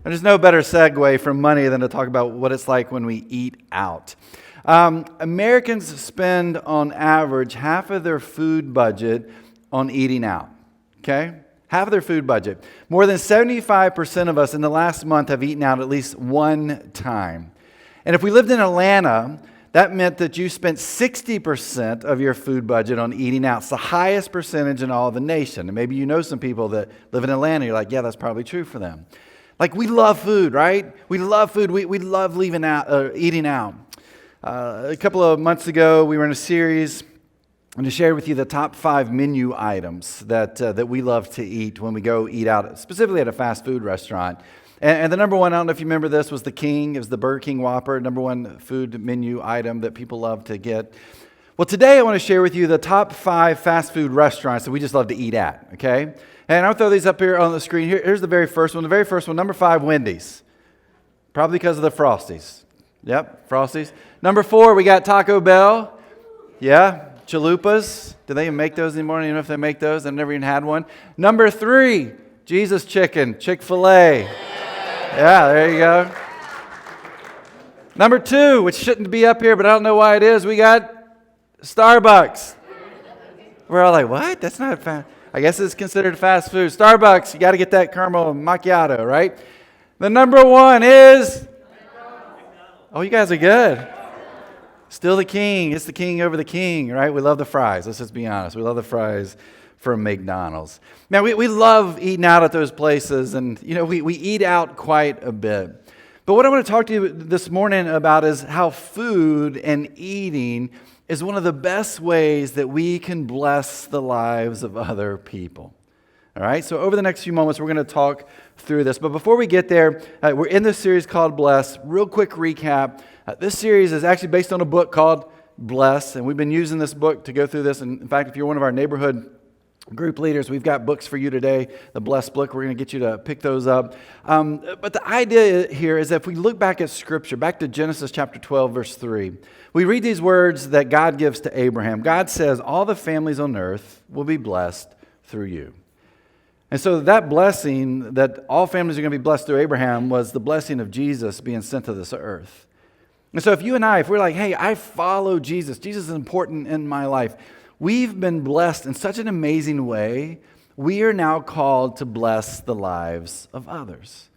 There's no better segue from money than to talk about what it's like when we eat out. Americans spend on average half of their food budget on eating out. Okay? Half of their food budget. More than 75% of us in the last month have eaten out at least one time. And if we lived in Atlanta, that meant that you spent 60% of your food budget on eating out. It's the highest percentage in all of the nation. And maybe you know some people that live in Atlanta. You're like, yeah, that's probably true for them. Like, we love food, right? We love food. We love eating out. A couple of months ago, we were in a series and to share with you the top 5 menu items that we love to eat when we go eat out, specifically at a fast food restaurant. And the number one, I don't know if you remember this, was the King. It was the Burger King Whopper, number one food menu item that people love to get. Well, today I want to share with you the top 5 fast food restaurants that we just love to eat at, okay? And I'll throw these up here on the screen. Here's the very first one. The very first one, number 5, Wendy's. Probably because of the Frosties. Yep, Frosties. Number 4, we got Taco Bell. Yeah, chalupas. Do they even make those anymore? I don't even know if they make those. I've never even had one. Number 3, Jesus Chicken, Chick-fil-A. Yeah, there you go. Number 2, which shouldn't be up here, but I don't know why it is, we got Starbucks. We're all like, what? That's not fast. I guess it's considered fast food. Starbucks, you got to get that caramel macchiato, right? The number 1 is... Oh, you guys are good. Still the king. It's the king over the king, right? We love the fries. Let's just be honest. We love the fries from McDonald's. Man, we love eating out at those places, and we eat out quite a bit. But what I want to talk to you this morning about is how food and eating is one of the best ways that we can bless the lives of other people. All right, so over the next few moments, we're going to talk through this. But before we get there, we're in this series called Bless. Real quick recap. This series is actually based on a book called Bless, and we've been using this book to go through this. And in fact, if you're one of our neighborhood group leaders, we've got books for you today, the Bless book. We're going to get you to pick those up. But the idea here is that if we look back at Scripture, back to Genesis chapter 12, verse 3, we read these words that God gives to Abraham. God says, all the families on earth will be blessed through you. And so that blessing, that all families are going to be blessed through Abraham, was the blessing of Jesus being sent to this earth. And so if you and I, if we're like, hey, I follow Jesus, Jesus is important in my life, we've been blessed in such an amazing way, we are now called to bless the lives of others.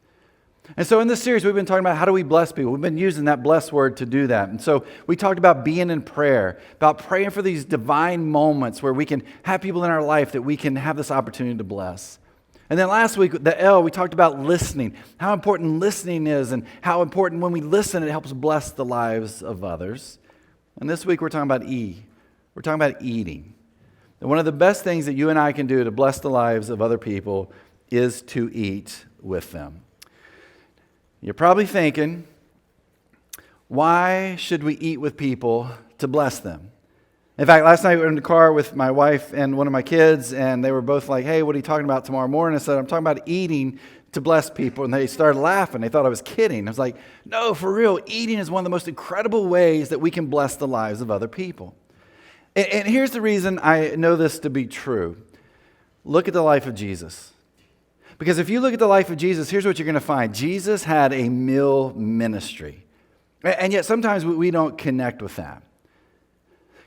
And so in this series, we've been talking about how do we bless people. We've been using that bless word to do that. And so we talked about being in prayer, about praying for these divine moments where we can have people in our life that we can have this opportunity to bless. And then last week, the L, we talked about listening, how important listening is and how important when we listen, it helps bless the lives of others. And this week, we're talking about E. We're talking about eating. And one of the best things that you and I can do to bless the lives of other people is to eat with them. You're probably thinking, why should we eat with people to bless them? In fact, last night we were in the car with my wife and one of my kids, and they were both like, hey, what are you talking about tomorrow morning? I said, I'm talking about eating to bless people. And they started laughing. They thought I was kidding. I was like, no, for real, eating is one of the most incredible ways that we can bless the lives of other people. And here's the reason I know this to be true. Look at the life of Jesus. Because if you look at the life of Jesus, here's what you're going to find. Jesus had a meal ministry. And yet sometimes we don't connect with that.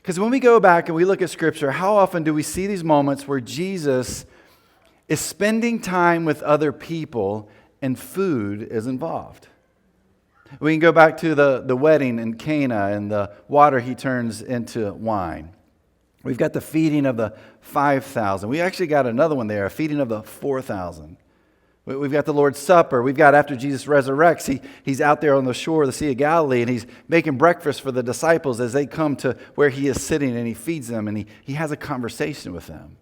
Because when we go back and we look at Scripture, how often do we see these moments where Jesus is spending time with other people and food is involved? We can go back to the wedding in Cana and the water he turns into wine. We've got the feeding of the 5,000. We actually got another one there, a feeding of the 4,000. We've got the Lord's Supper. We've got after Jesus resurrects, he's out there on the shore of the Sea of Galilee, and he's making breakfast for the disciples as they come to where he is sitting, and he feeds them, and he has a conversation with them.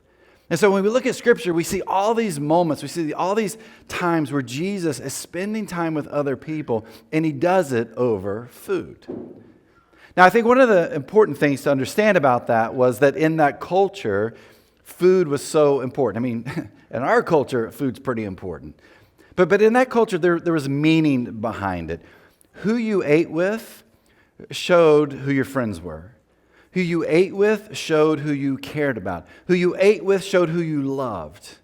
And so when we look at Scripture, we see all these moments, we see all these times where Jesus is spending time with other people, and he does it over food. Now, I think one of the important things to understand about that was that in that culture, food was so important. I mean, in our culture, food's pretty important. But in that culture, there was meaning behind it. Who you ate with showed who your friends were. Who you ate with showed who you cared about. Who you ate with showed who you loved.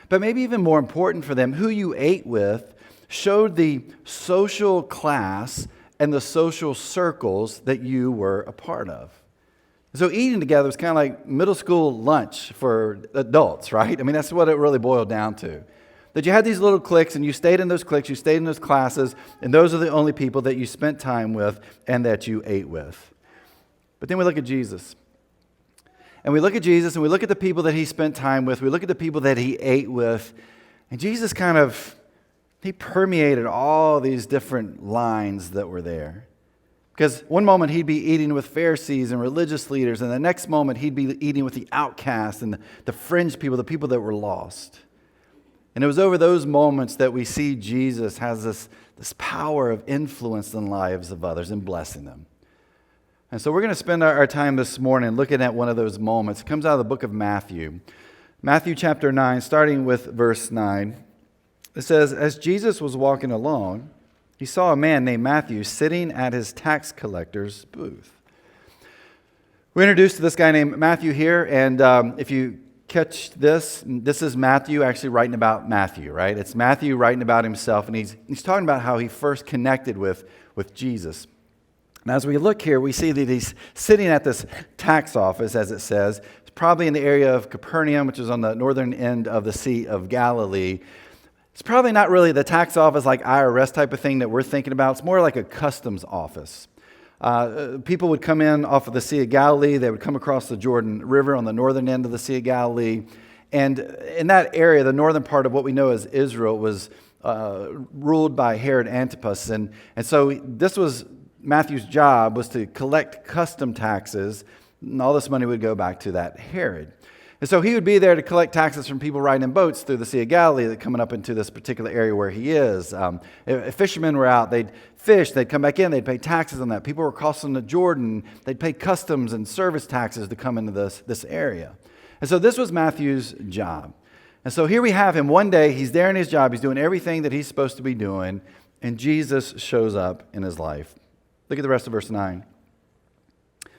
But maybe even more important for them, who you ate with showed the social class and the social circles that you were a part of. So eating together was kind of like middle school lunch for adults, right? I mean, that's what it really boiled down to. That you had these little cliques, and you stayed in those cliques, you stayed in those classes, and those are the only people that you spent time with and that you ate with. But then we look at Jesus. And we look at Jesus, and we look at the people that he spent time with, we look at the people that he ate with, and Jesus he permeated all these different lines that were there. Because one moment he'd be eating with Pharisees and religious leaders, and the next moment he'd be eating with the outcasts and the fringe people, the people that were lost. And it was over those moments that we see Jesus has this power of influence in the lives of others and blessing them. And so we're going to spend our time this morning looking at one of those moments. It comes out of the book of Matthew. Matthew chapter 9, starting with verse 9. It says, "As Jesus was walking along, he saw a man named Matthew sitting at his tax collector's booth." We're introduced to this guy named Matthew here, and if you catch this is Matthew actually writing about Matthew, right? It's Matthew writing about himself, and he's talking about how he first connected with Jesus. And as we look here, we see that he's sitting at this tax office, as it says. It's probably in the area of Capernaum, which is on the northern end of the Sea of Galilee. It's probably not really the tax office like IRS type of thing that we're thinking about. It's more like a customs office. People would come in off of the Sea of Galilee. They would come across the Jordan River on the northern end of the Sea of Galilee. And in that area, the northern part of what we know as Israel was ruled by Herod Antipas. And so this was Matthew's job, was to collect custom taxes, and all this money would go back to that Herod. And so he would be there to collect taxes from people riding in boats through the Sea of Galilee that coming up into this particular area where he is. If fishermen were out, they'd fish, they'd come back in, they'd pay taxes on that. People were crossing the Jordan, they'd pay customs and service taxes to come into this area. And so this was Matthew's job. And so here we have him one day, he's there in his job, he's doing everything that he's supposed to be doing, and Jesus shows up in his life. Look at the rest of verse 9.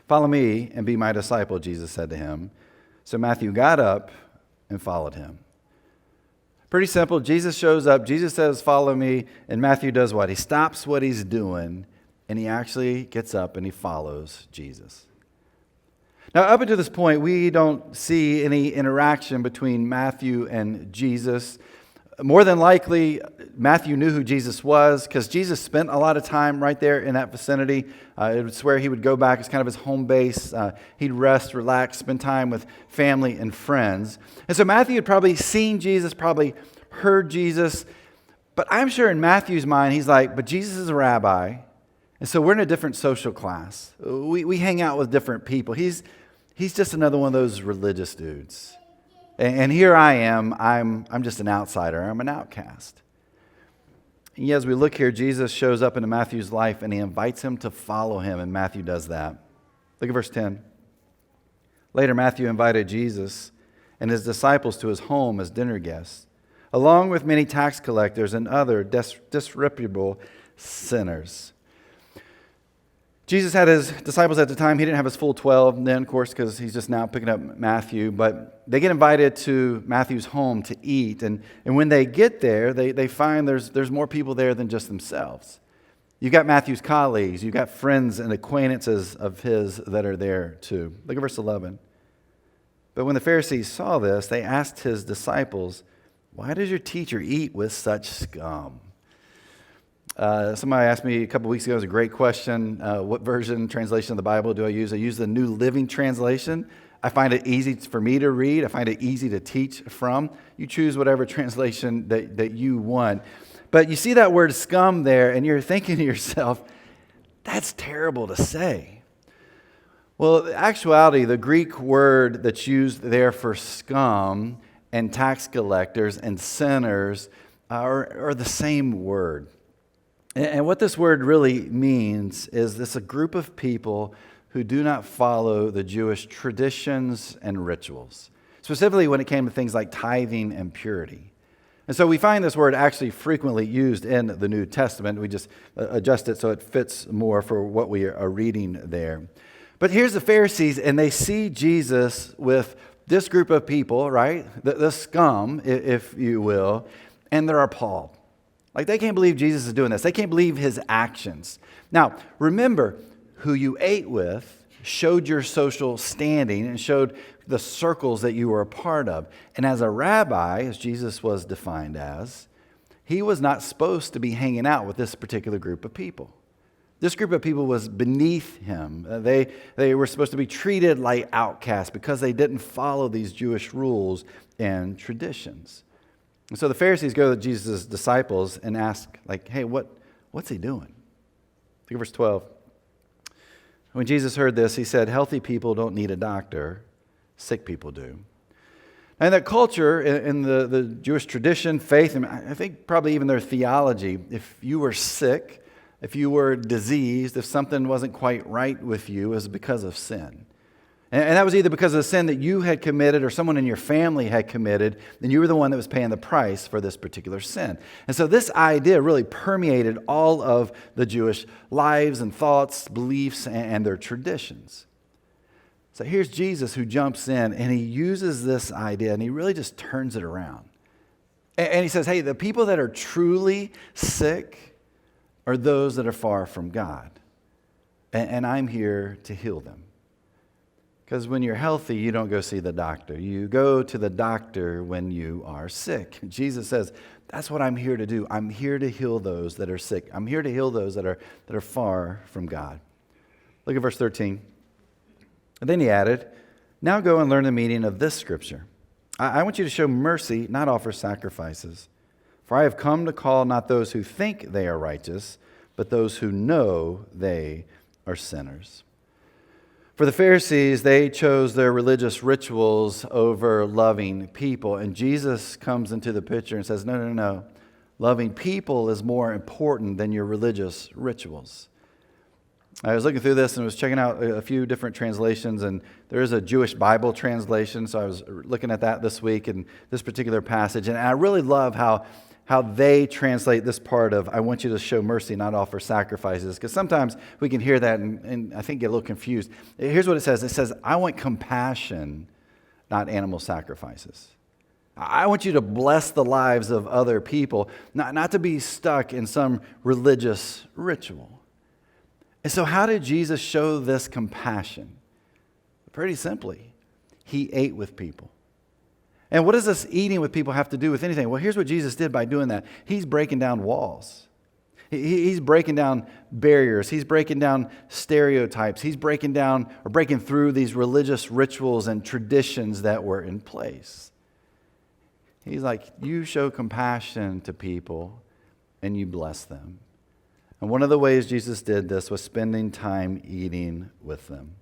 "Follow me and be my disciple," Jesus said to him. So Matthew got up and followed him. Pretty simple. Jesus shows up. Jesus says, "Follow me." And Matthew does what? He stops what he's doing, and he actually gets up and he follows Jesus. Now, up until this point, we don't see any interaction between Matthew and Jesus. More than likely, Matthew knew who Jesus was because Jesus spent a lot of time right there in that vicinity. It's where he would go back. It's kind of his home base. He'd rest, relax, spend time with family and friends. And so Matthew had probably seen Jesus, probably heard Jesus. But I'm sure in Matthew's mind, he's like, but Jesus is a rabbi. And so we're in a different social class. We hang out with different people. He's just another one of those religious dudes. And here I am, I'm just an outsider, I'm an outcast. And yet as we look here, Jesus shows up into Matthew's life and he invites him to follow him, and Matthew does that. Look at verse 10. Later, Matthew invited Jesus and his disciples to his home as dinner guests, along with many tax collectors and other disreputable sinners. Jesus had his disciples at the time. He didn't have his full 12 then, of course, because he's just now picking up Matthew. But they get invited to Matthew's home to eat. And when they get there, they find there's more people there than just themselves. You've got Matthew's colleagues. You've got friends and acquaintances of his that are there too. Look at verse 11. But when the Pharisees saw this, they asked his disciples, "Why does your teacher eat with such scum?" Somebody asked me a couple weeks ago, it was a great question, what translation of the Bible do I use? I use the New Living Translation. I find it easy for me to read. I find it easy to teach from. You choose whatever translation that you want. But you see that word scum there, and you're thinking to yourself, that's terrible to say. Well, in actuality, the Greek word that's used there for scum and tax collectors and sinners are the same word. And what this word really means is this a group of people who do not follow the Jewish traditions and rituals, specifically when it came to things like tithing and purity. And so we find this word actually frequently used in the New Testament. We just adjust it so it fits more for what we are reading there. But here's the Pharisees, and they see Jesus with this group of people, right? The scum, if you will, and they're appalled. Like, they can't believe Jesus is doing this. They can't believe his actions. Now, remember, who you ate with showed your social standing and showed the circles that you were a part of. And as a rabbi, as Jesus was defined as, he was not supposed to be hanging out with this particular group of people. This group of people was beneath him. They were supposed to be treated like outcasts because they didn't follow these Jewish rules and traditions. And so the Pharisees go to Jesus' disciples and ask, like, hey, what's he doing? Look at verse 12. When Jesus heard this, he said, healthy people don't need a doctor, sick people do. And that culture, in the Jewish tradition, faith, and I think probably even their theology, if you were sick, if you were diseased, if something wasn't quite right with you, it was because of sin. And that was either because of the sin that you had committed or someone in your family had committed, and you were the one that was paying the price for this particular sin. And so this idea really permeated all of the Jewish lives and thoughts, beliefs, and their traditions. So here's Jesus who jumps in, and he uses this idea, and he really just turns it around. And he says, hey, the people that are truly sick are those that are far from God. And I'm here to heal them. Because when you're healthy, you don't go see the doctor. You go to the doctor when you are sick. Jesus says, that's what I'm here to do. I'm here to heal those that are sick. I'm here to heal those that are far from God. Look at verse 13. And then he added, now go and learn the meaning of this scripture. I want you to show mercy, not offer sacrifices. For I have come to call not those who think they are righteous, but those who know they are sinners. For the Pharisees, they chose their religious rituals over loving people. And Jesus comes into the picture and says, no. Loving people is more important than your religious rituals. I was looking through this and was checking out a few different translations, and there is a Jewish Bible translation, so I was looking at that this week in this particular passage. And I really love how they translate this part of, I want you to show mercy, not offer sacrifices. Because sometimes we can hear that and I think get a little confused. Here's what it says. It says, I want compassion, not animal sacrifices. I want you to bless the lives of other people, not to be stuck in some religious ritual. And so how did Jesus show this compassion? Pretty simply, he ate with people. And what does this eating with people have to do with anything? Well, here's what Jesus did by doing that. He's breaking down walls. He's breaking down barriers. He's breaking down stereotypes. He's breaking down or breaking through these religious rituals and traditions that were in place. He's like, you show compassion to people and you bless them. And one of the ways Jesus did this was spending time eating with them.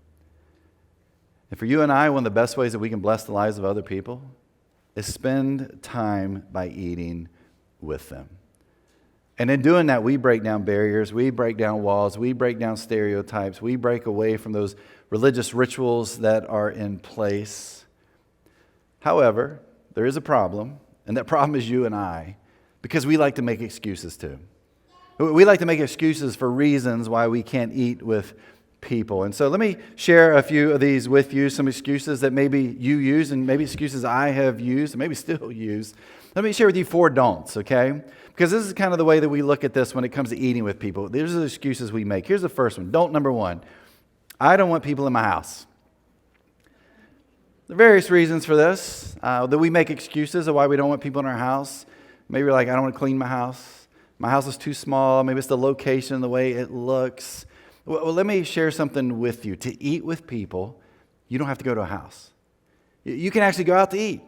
And for you and I, one of the best ways that we can bless the lives of other people is spend time by eating with them. And in doing that, we break down barriers, we break down walls, we break down stereotypes, we break away from those religious rituals that are in place. However, there is a problem, and that problem is you and I, because we like to make excuses too. We like to make excuses for reasons why we can't eat with people. And so let me share a few of these with you, some excuses that maybe you use and maybe excuses I have used and maybe still use. Let me share with you 4 don'ts, okay? Because this is kind of the way that we look at this when it comes to eating with people. These are the excuses we make. Here's the first one. Don't number 1. I don't want people in my house. There are various reasons for this, that we make excuses of why we don't want people in our house. Maybe you're like, I don't want to clean my house. My house is too small. Maybe it's the location, the way it looks. Well, let me share something with you. To eat with people, you don't have to go to a house. You can actually go out to eat.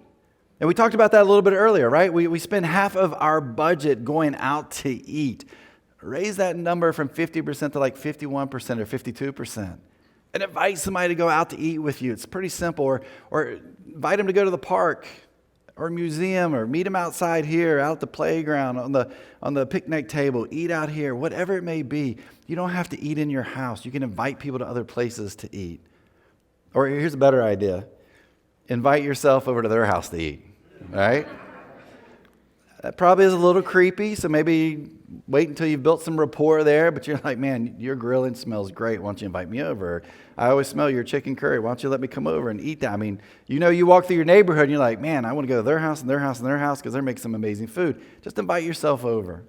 And we talked about that a little bit earlier, right? We spend half of our budget going out to eat. Raise that number from 50% to like 51% or 52%. And invite somebody to go out to eat with you. It's pretty simple. Or invite them to go to the park or museum, or meet them outside here, out at the playground, on the picnic table, eat out here, whatever it may be. You don't have to eat in your house. You can invite people to other places to eat. Or here's a better idea. Invite yourself over to their house to eat, all right? That probably is a little creepy, so maybe wait until you've built some rapport there, but you're like, man, your grilling smells great. Why don't you invite me over? I always smell your chicken curry. Why don't you let me come over and eat that? I mean, you walk through your neighborhood and you're like, man, I want to go to their house and their house and their house because they're making some amazing food. Just invite yourself over.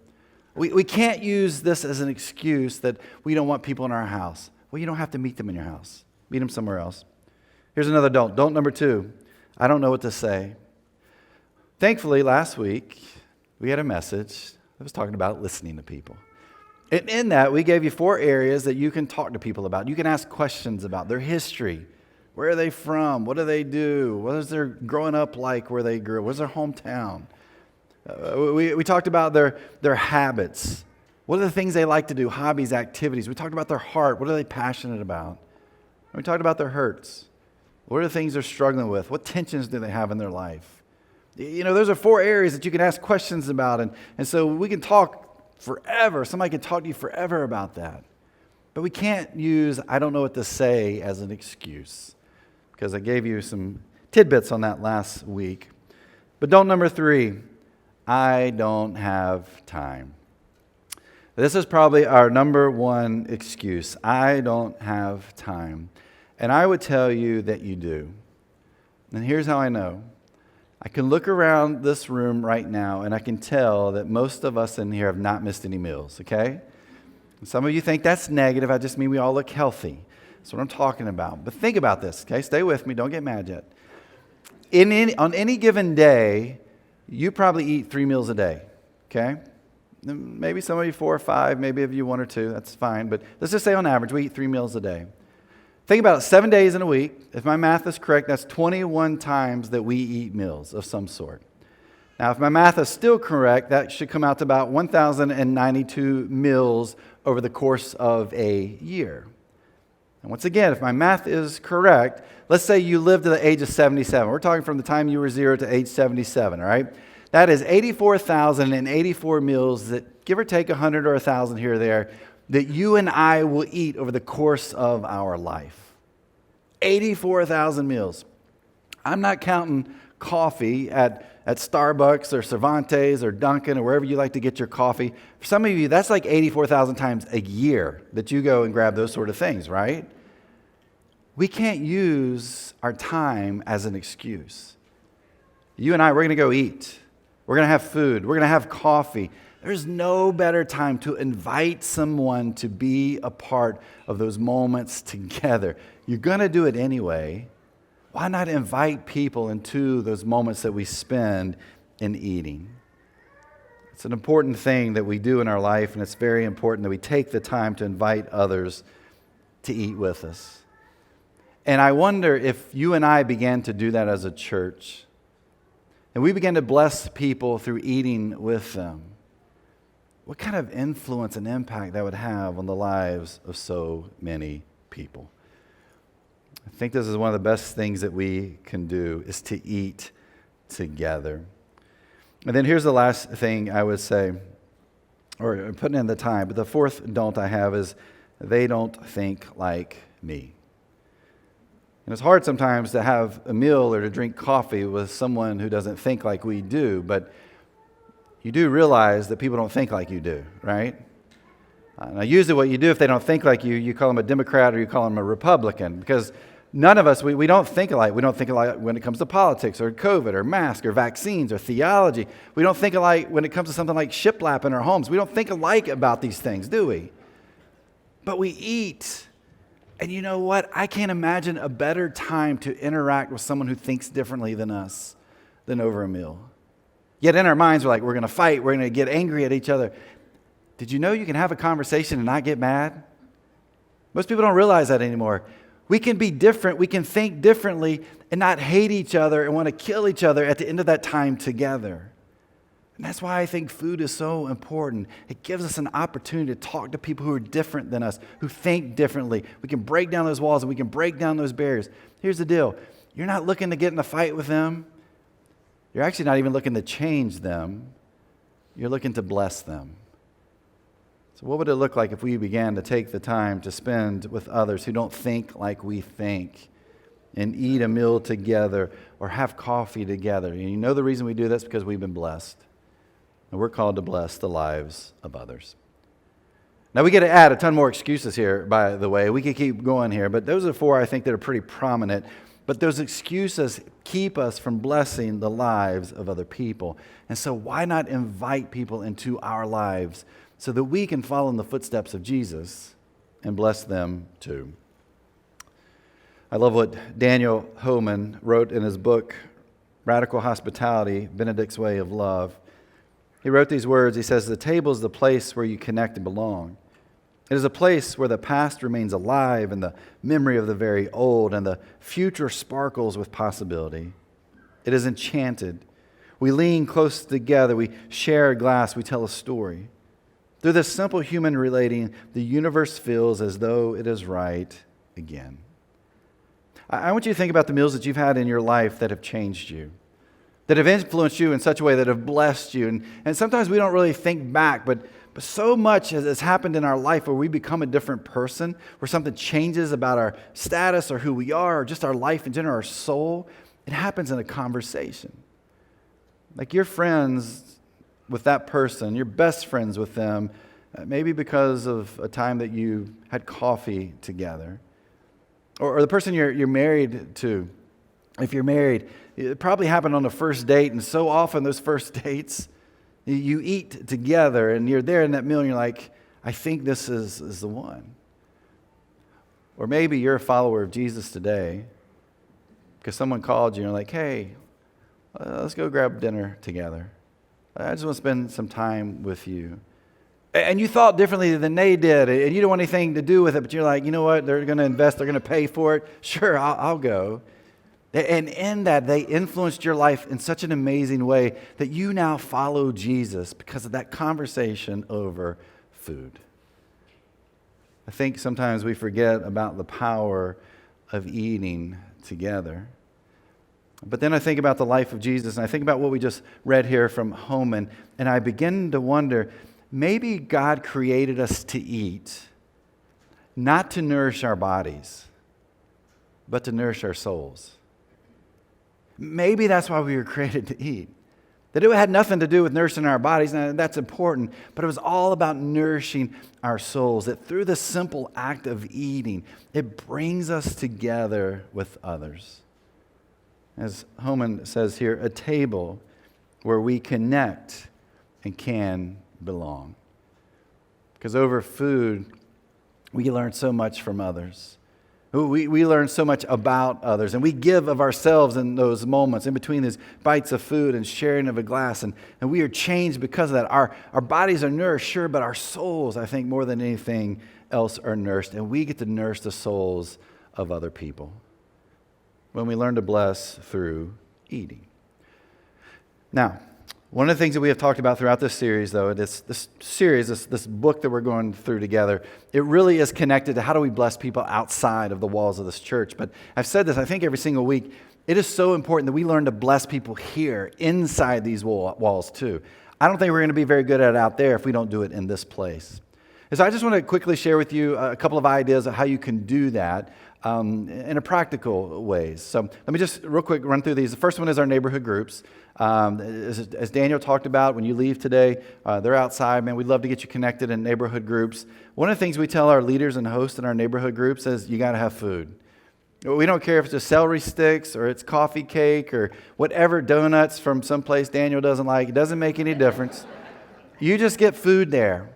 We can't use this as an excuse that we don't want people in our house. Well, you don't have to meet them in your house. Meet them somewhere else. Here's another don't. Don't number 2. I don't know what to say. Thankfully, last week, we had a message that was talking about listening to people. And in that, we gave you 4 areas that you can talk to people about. You can ask questions about their history. Where are they from? What do they do? What is their growing up like where they grew? What's their hometown? We talked about their habits. What are the things they like to do? Hobbies, activities. We talked about their heart. What are they passionate about? And we talked about their hurts. What are the things they're struggling with? What tensions do they have in their life? You know, those are 4 areas that you can ask questions about. And so we can talk forever. Somebody can talk to you forever about that. But we can't use I don't know what to say as an excuse, because I gave you some tidbits on that last week. But don't number 3, I don't have time. This is probably our number 1 excuse. I don't have time. And I would tell you that you do. And here's how I know. I can look around this room right now and I can tell that most of us in here have not missed any meals, okay? Some of you think that's negative. I just mean we all look healthy. That's what I'm talking about. But think about this, okay? Stay with me. Don't get mad yet. On any given day, you probably eat 3 meals a day, okay? Maybe some of you 4 or 5, maybe of you 1 or 2. That's fine. But let's just say on average, we eat 3 meals a day. Think about it, 7 days in a week. If my math is correct, that's 21 times that we eat meals of some sort. Now, if my math is still correct, that should come out to about 1,092 meals over the course of a year. And once again, if my math is correct, let's say you lived to the age of 77. We're talking from the time you were 0 to age 77, all right? That is 84,084 meals that, give or take 100 or 1,000 here or there, that you and I will eat over the course of our life. 84,000 meals. I'm not counting coffee at Starbucks or Cervantes or Dunkin' or wherever you like to get your coffee. For some of you, that's like 84,000 times a year that you go and grab those sort of things, right? We can't use our time as an excuse. You and I, we're going to go eat. We're going to have food. We're going to have coffee. There's no better time to invite someone to be a part of those moments together. You're going to do it anyway. Why not invite people into those moments that we spend in eating? It's an important thing that we do in our life, and it's very important that we take the time to invite others to eat with us. And I wonder if you and I began to do that as a church, and we began to bless people through eating with them, what kind of influence and impact that would have on the lives of so many people. I think this is one of the best things that we can do, is to eat together. And then here's the last thing I would say, or putting in the time, but the 4th don't I have is, they don't think like me. And it's hard sometimes to have a meal or to drink coffee with someone who doesn't think like we do, but you do realize that people don't think like you do, right? Now, usually what you do if they don't think like you, you call them a Democrat or you call them a Republican, because none of us, we don't think alike. We don't think alike when it comes to politics or COVID or masks or vaccines or theology. We don't think alike when it comes to something like shiplap in our homes. We don't think alike about these things, do we? But we eat. And you know what? I can't imagine a better time to interact with someone who thinks differently than us than over a meal. Yet in our minds, we're like, we're going to fight. We're going to get angry at each other. Did you know you can have a conversation and not get mad? Most people don't realize that anymore. We can be different. We can think differently and not hate each other and want to kill each other at the end of that time together. And that's why I think food is so important. It gives us an opportunity to talk to people who are different than us, who think differently. We can break down those walls and we can break down those barriers. Here's the deal. You're not looking to get in a fight with them. You're actually not even looking to change them. You're looking to bless them. So what would it look like if we began to take the time to spend with others who don't think like we think and eat a meal together or have coffee together? And you know the reason we do this? Because we've been blessed. And we're called to bless the lives of others. Now we get to add a ton more excuses here, by the way. We could keep going here, but those are 4 I think that are pretty prominent. But those excuses keep us from blessing the lives of other people. And so why not invite people into our lives so that we can follow in the footsteps of Jesus and bless them too. I love what Daniel Homan wrote in his book, Radical Hospitality, Benedict's Way of Love. He wrote these words. He says, "The table is the place where you connect and belong. It is a place where the past remains alive and the memory of the very old and the future sparkles with possibility. It is enchanted. We lean close together. We share a glass. We tell a story. Through this simple human relating, the universe feels as though it is right again." I want you to think about the meals that you've had in your life that have changed you, that have influenced you in such a way that have blessed you. And sometimes we don't really think back, but so much has happened in our life where we become a different person, where something changes about our status or who we are, or just our life in general, our soul. It happens in a conversation. Like you're friends with that person, you're best friends with them, maybe because of a time that you had coffee together. Or the person you're married to, if you're married, it probably happened on the first date, and so often those first dates, you eat together, and you're there in that meal, and you're like, I think this is the one. Or maybe you're a follower of Jesus today because someone called you, and you're like, hey, let's go grab dinner together. I just want to spend some time with you. And you thought differently than they did, and you don't want anything to do with it, but you're like, you know what, they're going to invest, they're going to pay for it. Sure, I'll go. And in that, they influenced your life in such an amazing way that you now follow Jesus because of that conversation over food. I think sometimes we forget about the power of eating together. But then I think about the life of Jesus, and I think about what we just read here from Homan, and I begin to wonder, maybe God created us to eat, not to nourish our bodies, but to nourish our souls. Maybe that's why we were created to eat. That it had nothing to do with nourishing our bodies, and that's important, but it was all about nourishing our souls. That through the simple act of eating, it brings us together with others. As Homan says here, a table where we connect and can belong. Because over food, we learn so much from others. We learn so much about others, and we give of ourselves in those moments, in between these bites of food and sharing of a glass, and we are changed because of that. Our bodies are nourished, sure, but our souls, I think, more than anything else, are nourished, and we get to nourish the souls of other people when we learn to bless through eating. Now, one of the things that we have talked about throughout this series, though, this book that we're going through together, it really is connected to how do we bless people outside of the walls of this church. But I've said this, I think, every single week. It is so important that we learn to bless people here, inside these walls, too. I don't think we're going to be very good at it out there if we don't do it in this place. And so I just want to quickly share with you a couple of ideas of how you can do that in a practical ways. So let me just real quick run through these. The first one is our neighborhood groups. As Daniel talked about, when you leave today, they're outside. Man, we'd love to get you connected in neighborhood groups. One of the things we tell our leaders and hosts in our neighborhood groups is you got to have food. We don't care if it's just celery sticks or it's coffee cake or whatever, donuts from someplace Daniel doesn't like. It doesn't make any difference. You just get food there.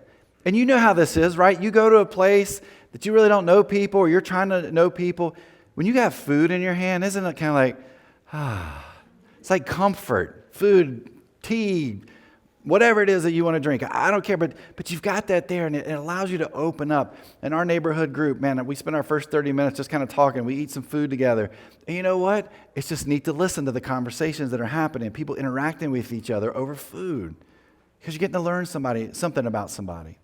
And you know how this is, right? You go to a place that you really don't know people or you're trying to know people. When you got food in your hand, isn't it kind of like, it's like comfort, food, tea, whatever it is that you want to drink. I don't care, but you've got that there, and it allows you to open up. In our neighborhood group, man, we spend our first 30 minutes just kind of talking. We eat some food together. And you know what? It's just neat to listen to the conversations that are happening, people interacting with each other over food, because you're getting to learn something about somebody.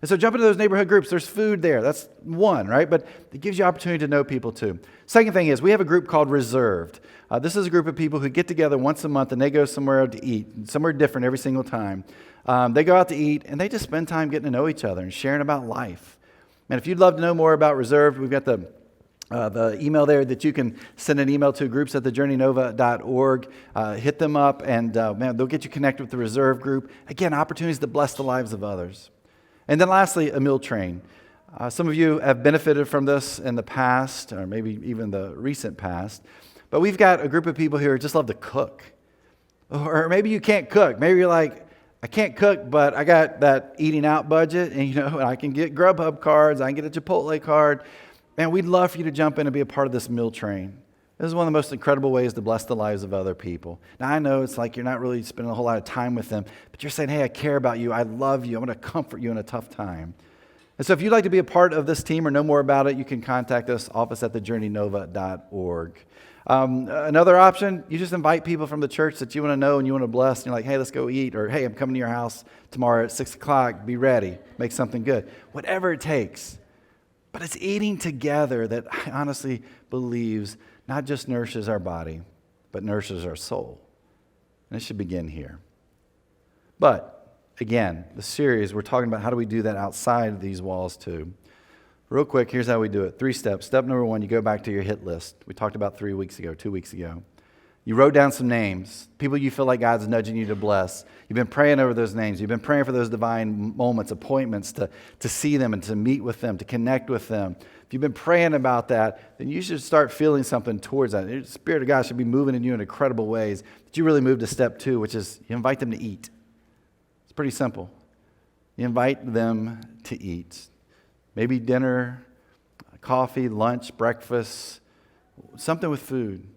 And so jump into those neighborhood groups. There's food there. That's one, right? But it gives you opportunity to know people too. Second thing is we have a group called Reserved. This is a group of people who get together once a month and they go somewhere to eat, somewhere different every single time. They go out to eat and they just spend time getting to know each other and sharing about life. And if you'd love to know more about Reserved, we've got the email there that you can send an email to, groups@thejourneynova.org. Hit them up and man, they'll get you connected with the Reserved group. Again, opportunities to bless the lives of others. And then lastly, a meal train. Some of you have benefited from this in the past, or maybe even the recent past. But we've got a group of people here who just love to cook. Or maybe you can't cook. Maybe you're like, I can't cook, but I got that eating out budget, and I can get Grubhub cards, I can get a Chipotle card. Man, we'd love for you to jump in and be a part of this meal train. This is one of the most incredible ways to bless the lives of other people. Now, I know it's like you're not really spending a whole lot of time with them, but you're saying, hey, I care about you, I love you, I'm going to comfort you in a tough time. And so if you'd like to be a part of this team or know more about it, you can contact us, office@thejourneynova.org. Another option, you just invite people from the church that you want to know and you want to bless, and you're like, hey, let's go eat, or hey, I'm coming to your house tomorrow at 6 o'clock, be ready, make something good. Whatever it takes. But it's eating together that I honestly believes not just nourishes our body, but nourishes our soul. And it should begin here. But, again, the series, we're talking about how do we do that outside of these walls too. Real quick, here's how we do it. 3 steps. Step number 1, you go back to your hit list. We talked about 2 weeks ago. You wrote down some names, people you feel like God's nudging you to bless. You've been praying over those names. You've been praying for those divine moments, appointments, to see them and to meet with them, to connect with them. If you've been praying about that, then you should start feeling something towards that. The Spirit of God should be moving in you in incredible ways. But you really move to step 2, which is you invite them to eat. It's pretty simple. You invite them to eat. Maybe dinner, coffee, lunch, breakfast, something with food.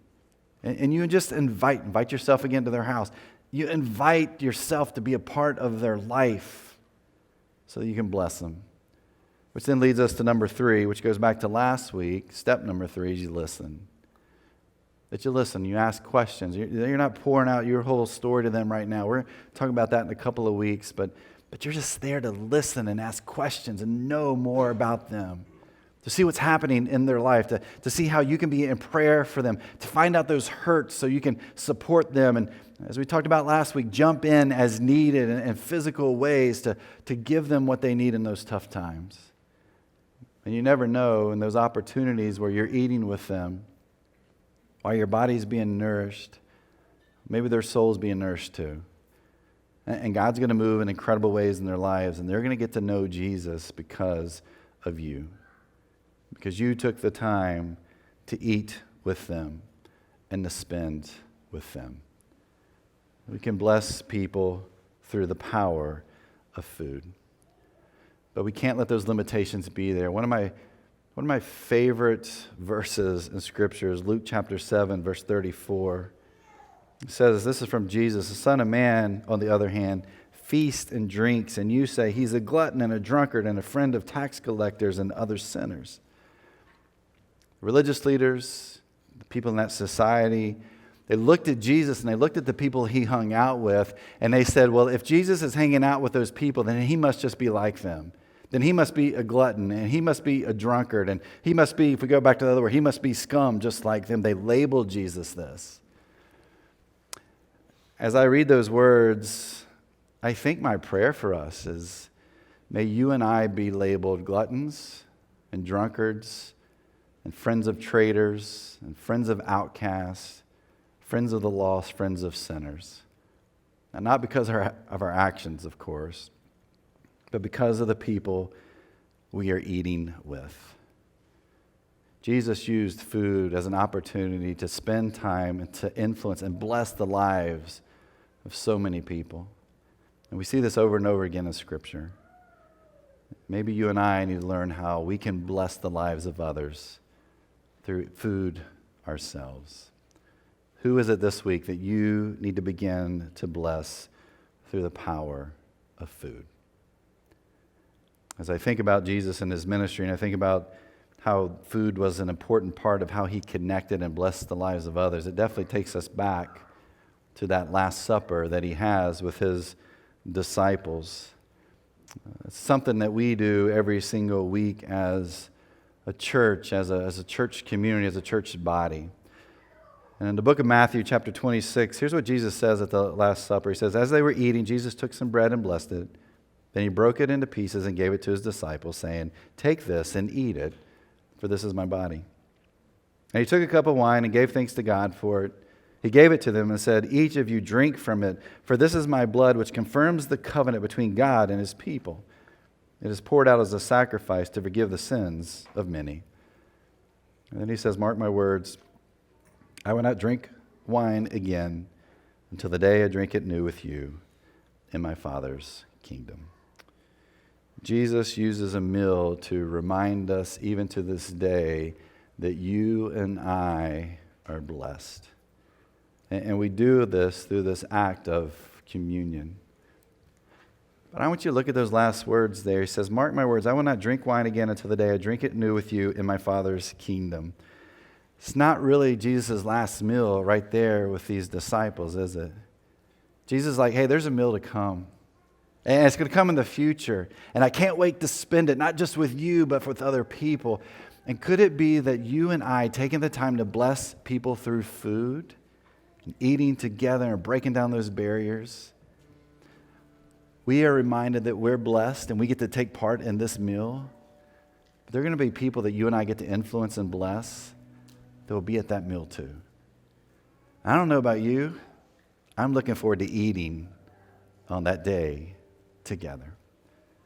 And you just invite yourself again to their house. You invite yourself to be a part of their life so that you can bless them. Which then leads us to number 3, which goes back to last week. Step number 3 is you listen. That you listen, you ask questions. You're not pouring out your whole story to them right now. We're talking about that in a couple of weeks, but you're just there to listen and ask questions and know more about them. To see what's happening in their life, to see how you can be in prayer for them, to find out those hurts so you can support them. And as we talked about last week, jump in as needed in physical ways to give them what they need in those tough times. And you never know in those opportunities where you're eating with them, while your body's being nourished, maybe their soul's being nourished too. And God's going to move in incredible ways in their lives, and they're going to get to know Jesus because of you. Because you took the time to eat with them and to spend with them. We can bless people through the power of food. But we can't let those limitations be there. One of my favorite verses in Scripture is Luke chapter 7, verse 34. It says, this is from Jesus, the Son of Man, on the other hand, feasts and drinks, and you say, he's a glutton and a drunkard and a friend of tax collectors and other sinners. Religious leaders, the people in that society, they looked at Jesus and they looked at the people he hung out with, and they said, well, if Jesus is hanging out with those people, then he must just be like them. Then he must be a glutton, and he must be a drunkard, and he must be, if we go back to the other word, he must be scum just like them. They labeled Jesus this. As I read those words, I think my prayer for us is, may you and I be labeled gluttons and drunkards and friends of traitors and friends of outcasts, friends of the lost, friends of sinners. And not because of our actions, of course, but because of the people we are eating with. Jesus used food as an opportunity to spend time and to influence and bless the lives of so many people. And we see this over and over again in Scripture. Maybe you and I need to learn how we can bless the lives of others through food ourselves. Who is it this week that you need to begin to bless through the power of food? As I think about Jesus and his ministry, and I think about how food was an important part of how he connected and blessed the lives of others, it definitely takes us back to that Last Supper that he has with his disciples. It's something that we do every single week as a church, as a church community, as a church body. And in the book of Matthew, chapter 26, here's what Jesus says at the Last Supper. He says, as they were eating, Jesus took some bread and blessed it. Then he broke it into pieces and gave it to his disciples, saying, take this and eat it, for this is my body. And he took a cup of wine and gave thanks to God for it. He gave it to them and said, each of you drink from it, for this is my blood, which confirms the covenant between God and his people. It is poured out as a sacrifice to forgive the sins of many. And then he says, mark my words, I will not drink wine again until the day I drink it new with you in my Father's kingdom. Jesus uses a meal to remind us, even to this day, that you and I are blessed. And we do this through this act of communion. But I want you to look at those last words there. He says, "Mark my words, I will not drink wine again until the day I drink it new with you in my Father's kingdom." It's not really Jesus' last meal right there with these disciples, is it? Jesus is like, hey, there's a meal to come. And it's going to come in the future. And I can't wait to spend it, not just with you, but with other people. And could it be that you and I, taking the time to bless people through food, and eating together and breaking down those barriers, we are reminded that we're blessed and we get to take part in this meal. But there are going to be people that you and I get to influence and bless that will be at that meal too. I don't know about you. I'm looking forward to eating on that day together.